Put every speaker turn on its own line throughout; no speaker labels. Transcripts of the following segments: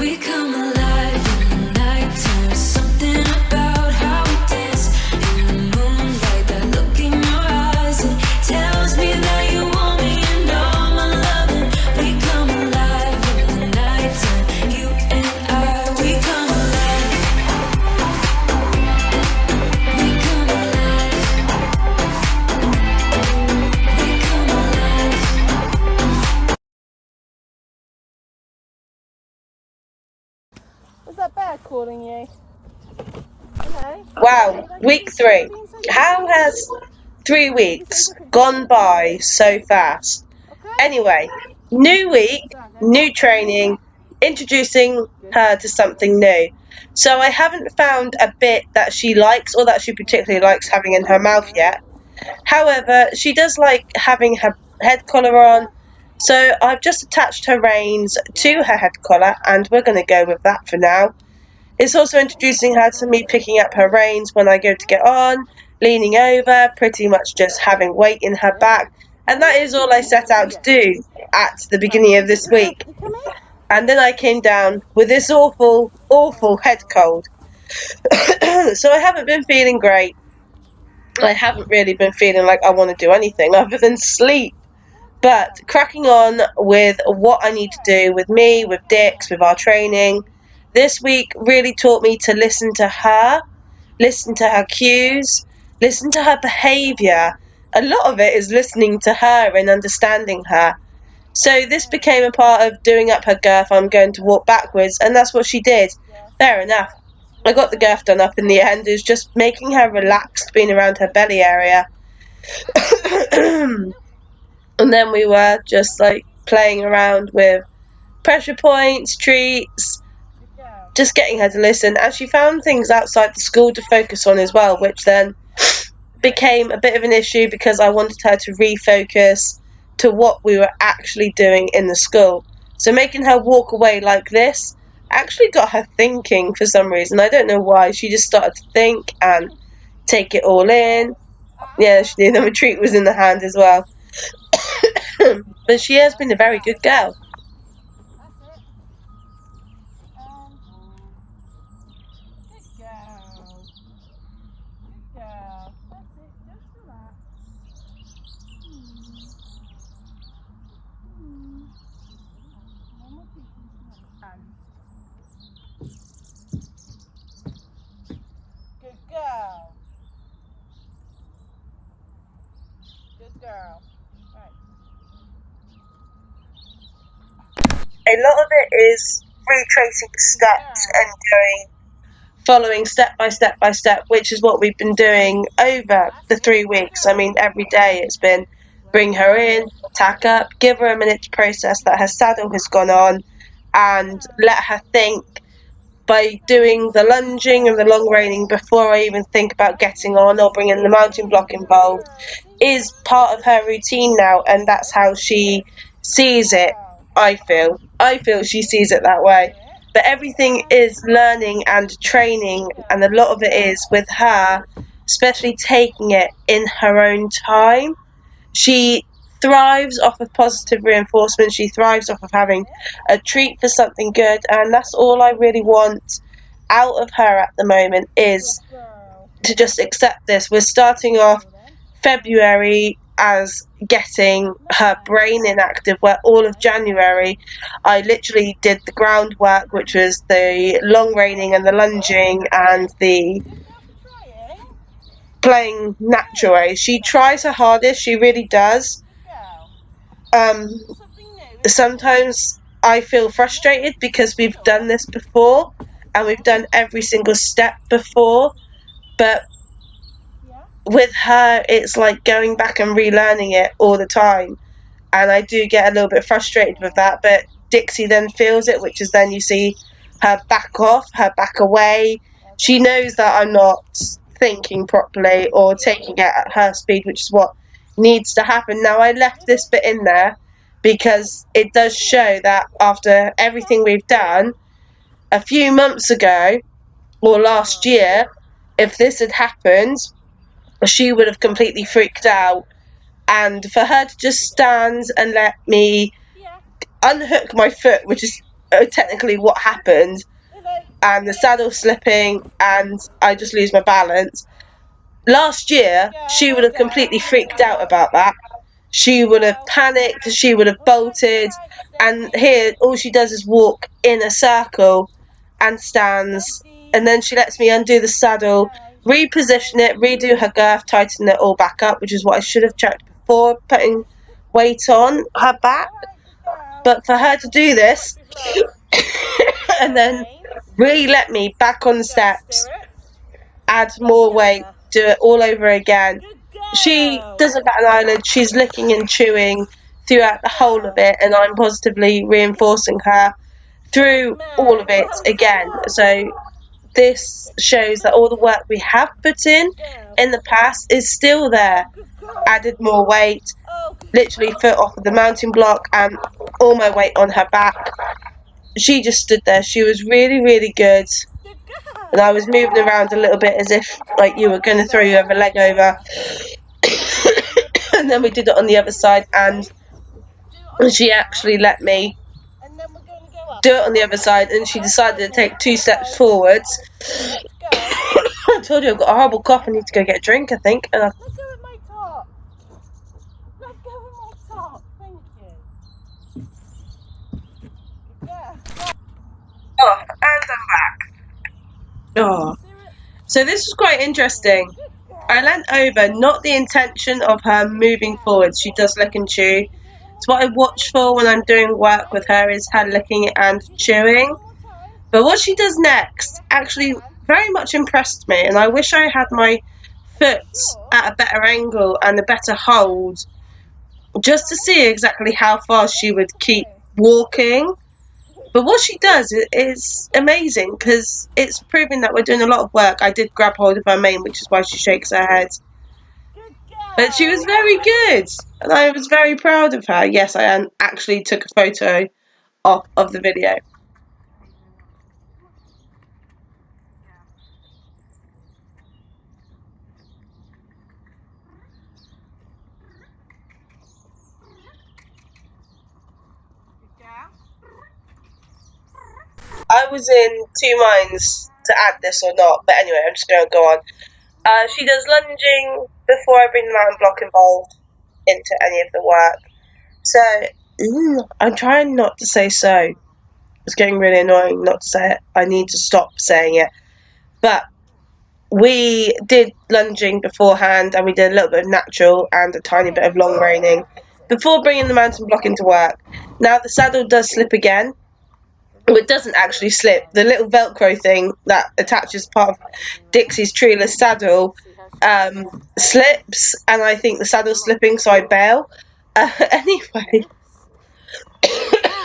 We come alive in the nighttime. Something about how we dance in the moonlight. That look in your eyes, it tells me that you want me and all my loving. We come alive in the nighttime. You and I, we come alive. We come alive. We come alive.
Was that bear calling you? Hello?
Wow, week 3. How has 3 weeks gone by so fast? Anyway, new week, new training, introducing her to something new. So I haven't found a bit that she likes or that she particularly likes having in her mouth yet. However, she does like having her head collar on. So I've just attached her reins to her head collar and we're going to go with that for now. It's also introducing her to me picking up her reins when I go to get on, leaning over, pretty much just having weight in her back. And that is all I set out to do at the beginning of this week. And then I came down with this awful, awful head cold. So I haven't been feeling great. I haven't really been feeling like I want to do anything other than sleep. But cracking on with what I need to do with me, with Dix, with our training. This week really taught me to listen to her cues, listen to her behaviour. A lot of it is listening to her and understanding her. So this became a part of doing up her girth. I'm going to walk backwards, and that's what she did. Fair enough. I got the girth done up in the end. It was just making her relaxed, being around her belly area. And then we were just like playing around with pressure points, treats, just getting her to listen. And she found things outside the school to focus on as well, which then became a bit of an issue because I wanted her to refocus to what we were actually doing in the school. So making her walk away like this actually got her thinking for some reason. I don't know why. She just started to think and take it all in. Yeah, she did. And the treat was in the hand as well. But she has been a very good girl.
Good girl. Good girl. Right.
A lot of it is retracing the steps and following step by step by step, which is what we've been doing over the 3 weeks. I mean, every day it's been bring her in, tack up, give her a minute to process that her saddle has gone on, and let her think by doing the lunging and the long reining before I even think about getting on or bringing the mounting block involved is part of her routine now, and that's how she sees it. I feel she sees it that way. But everything is learning and training, and a lot of it is with her, especially taking it in her own time. She thrives off of positive reinforcement. She thrives off of having a treat for something good, and that's all I really want out of her at the moment is to just accept this. We're starting off February as getting her brain inactive, where all of January I literally did the groundwork, which was the long reining and the lunging and the playing natural way. She tries her hardest, she really does. Sometimes I feel frustrated because we've done this before and we've done every single step before, but with her it's like going back and relearning it all the time, and I do get a little bit frustrated with that. But Dixie then feels it, which is then you see her back off, her back away. She knows that I'm not thinking properly or taking it at her speed, which is what needs to happen. Now I left this bit in there because it does show that after everything we've done a few months ago or last year, if this had happened, she would have completely freaked out. And for her to just stand and let me unhook my foot, which is technically what happened, and the saddle slipping and I just lose my balance. Last year, she would have completely freaked out about that. She would have panicked, she would have bolted, and here all she does is walk in a circle and stands, and then she lets me undo the saddle, reposition it, redo her girth, tighten it all back up, which is what I should have checked before putting weight on her back. But for her to do this and then re-let me back on the steps, add more weight, do it all over again. She doesn't bat an eyelid. She's licking and chewing throughout the whole of it, and I'm positively reinforcing her through all of it again. So this shows that all the work we have put in the past is still there. Added more weight, literally foot off of the mounting block and all my weight on her back. She just stood there. She was really, really good. And I was moving around a little bit as if like you were going to throw your other leg over. And then we did it on the other side, and she actually let me do it on the other side, and she decided to take 2 steps forwards. I told you I've got a horrible cough. I need to go get a drink, I think. And
Let go of my top. Let go of my top. Thank you. Yeah.
oh, and I'm back. Oh. So this was quite interesting. I leant over, not the intention of her moving forwards. She does lick and chew. So what I watch for when I'm doing work with her is her licking and chewing. But what she does next actually very much impressed me, and I wish I had my foot at a better angle and a better hold just to see exactly how far she would keep walking. But what she does is amazing, because it's proving that we're doing a lot of work. I did grab hold of her mane, which is why she shakes her head. But she was very good, and I was very proud of her. Yes, I actually took a photo of the video. I was in 2 minds to add this or not, but anyway, I'm just going to go on. She does lunging before I bring the mountain block involved into any of the work. So, I'm trying not to say so. It's getting really annoying not to say it. I need to stop saying it. But we did lunging beforehand, and we did a little bit of natural and a tiny bit of long reining before bringing the mountain block into work. Now the saddle does slip again. Well, it doesn't actually slip. The little Velcro thing that attaches part of Dixie's treeless saddle slips, and I think the saddle's slipping, so I bail. Anyway,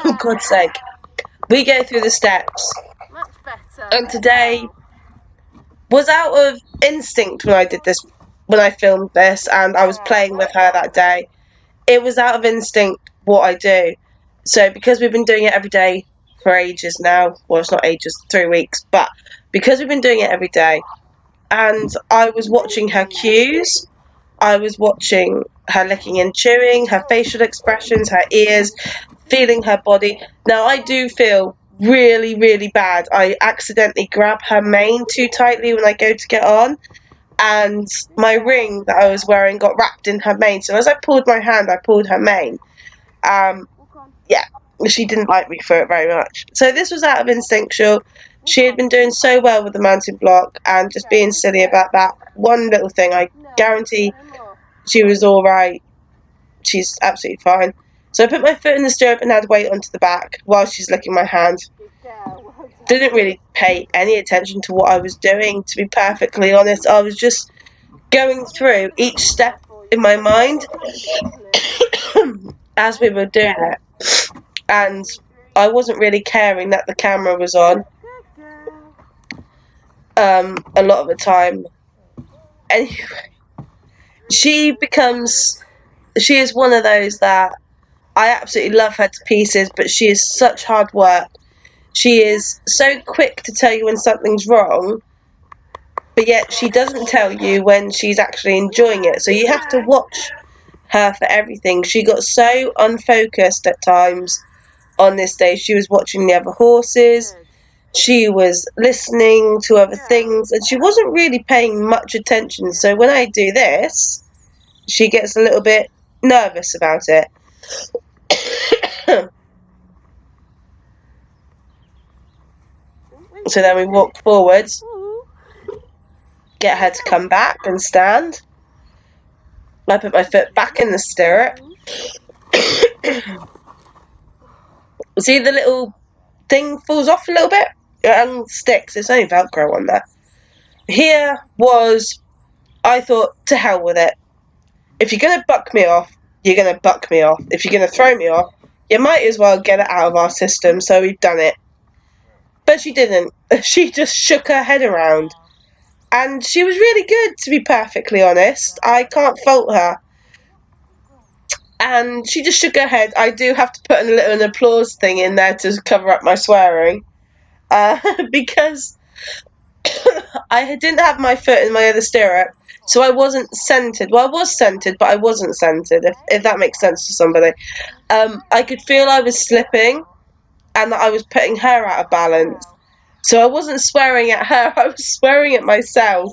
for God's sake, we go through the steps,
Much better.
and today was out of instinct when I did this, when I filmed this, and I was playing with her that day. It was out of instinct what I do. So because we've been doing it every day for ages now, well, it's not ages, 3 weeks, but because we've been doing it every day, and I was watching her cues, I was watching her licking and chewing, her facial expressions, her ears, feeling her body. Now I do feel really, really bad. I accidentally grab her mane too tightly when I go to get on, and my ring that I was wearing got wrapped in her mane. So as I pulled my hand, I pulled her mane. Yeah, she didn't like me for it very much. So this was out of instinctual. She had been doing so well with the mounting block, and just being silly about that one little thing. I guarantee she was all right. She's absolutely fine. So I put my foot in the stirrup and add weight onto the back while she's licking my hand. Didn't really pay any attention to what I was doing, to be perfectly honest. I was just going through each step in my mind as we were doing it. And I wasn't really caring that the camera was on a lot of the time. Anyway, she is one of those that I absolutely love her to pieces, but she is such hard work. She is so quick to tell you when something's wrong, but yet she doesn't tell you when she's actually enjoying it. So you have to watch her for everything. She got so unfocused at times on this day. She was watching the other horses. She was listening to other things, and she wasn't really paying much attention. So when I do this, she gets a little bit nervous about it. So then we walk forwards, get her to come back and stand. I put my foot back in the stirrup. See, the little thing falls off a little bit and sticks. It's only Velcro on there. Here was, I thought, to hell with it. If you're going to buck me off, you're going to buck me off. If you're going to throw me off, you might as well get it out of our system. So we've done it. But she didn't. She just shook her head around. And she was really good, to be perfectly honest. I can't fault her. And she just shook her head. I do have to put a little applause thing in there to cover up my swearing. Because I didn't have my foot in my other stirrup. So I wasn't centered. Well, I was centered, but I wasn't centered, if that makes sense to somebody. I could feel I was slipping and that I was putting her out of balance. So I wasn't swearing at her, I was swearing at myself.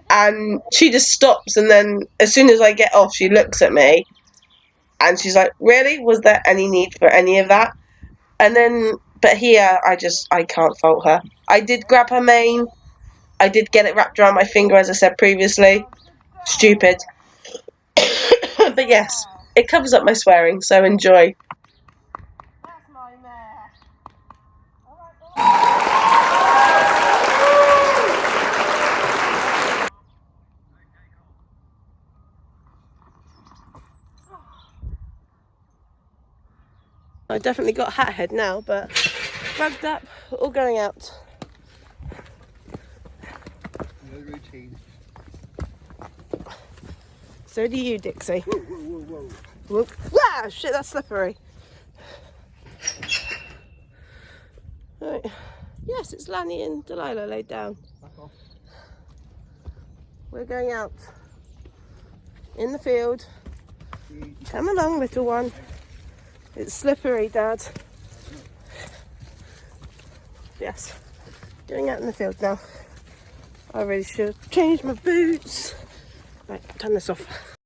And she just stops, and then as soon as I get off, she looks at me. And she's like, really? Was there any need for any of that? And then, but here, I can't fault her. I did grab her mane. I did get it wrapped around my finger, as I said previously. Stupid. But yes, it covers up my swearing, so enjoy.
That's my mare.
I definitely got hat head now, but rugged up, all going out.
No routine.
So do you, Dixie.
Whoa, whoa, whoa, whoa.
Whoop. Wow, shit, that's slippery. Right. Yes, it's Lanny and Delilah laid down.
Back off.
We're going out in the field. Come along, little one. It's slippery, Dad. Yes, going out in the field now. I really should change my boots. Right, turn this off.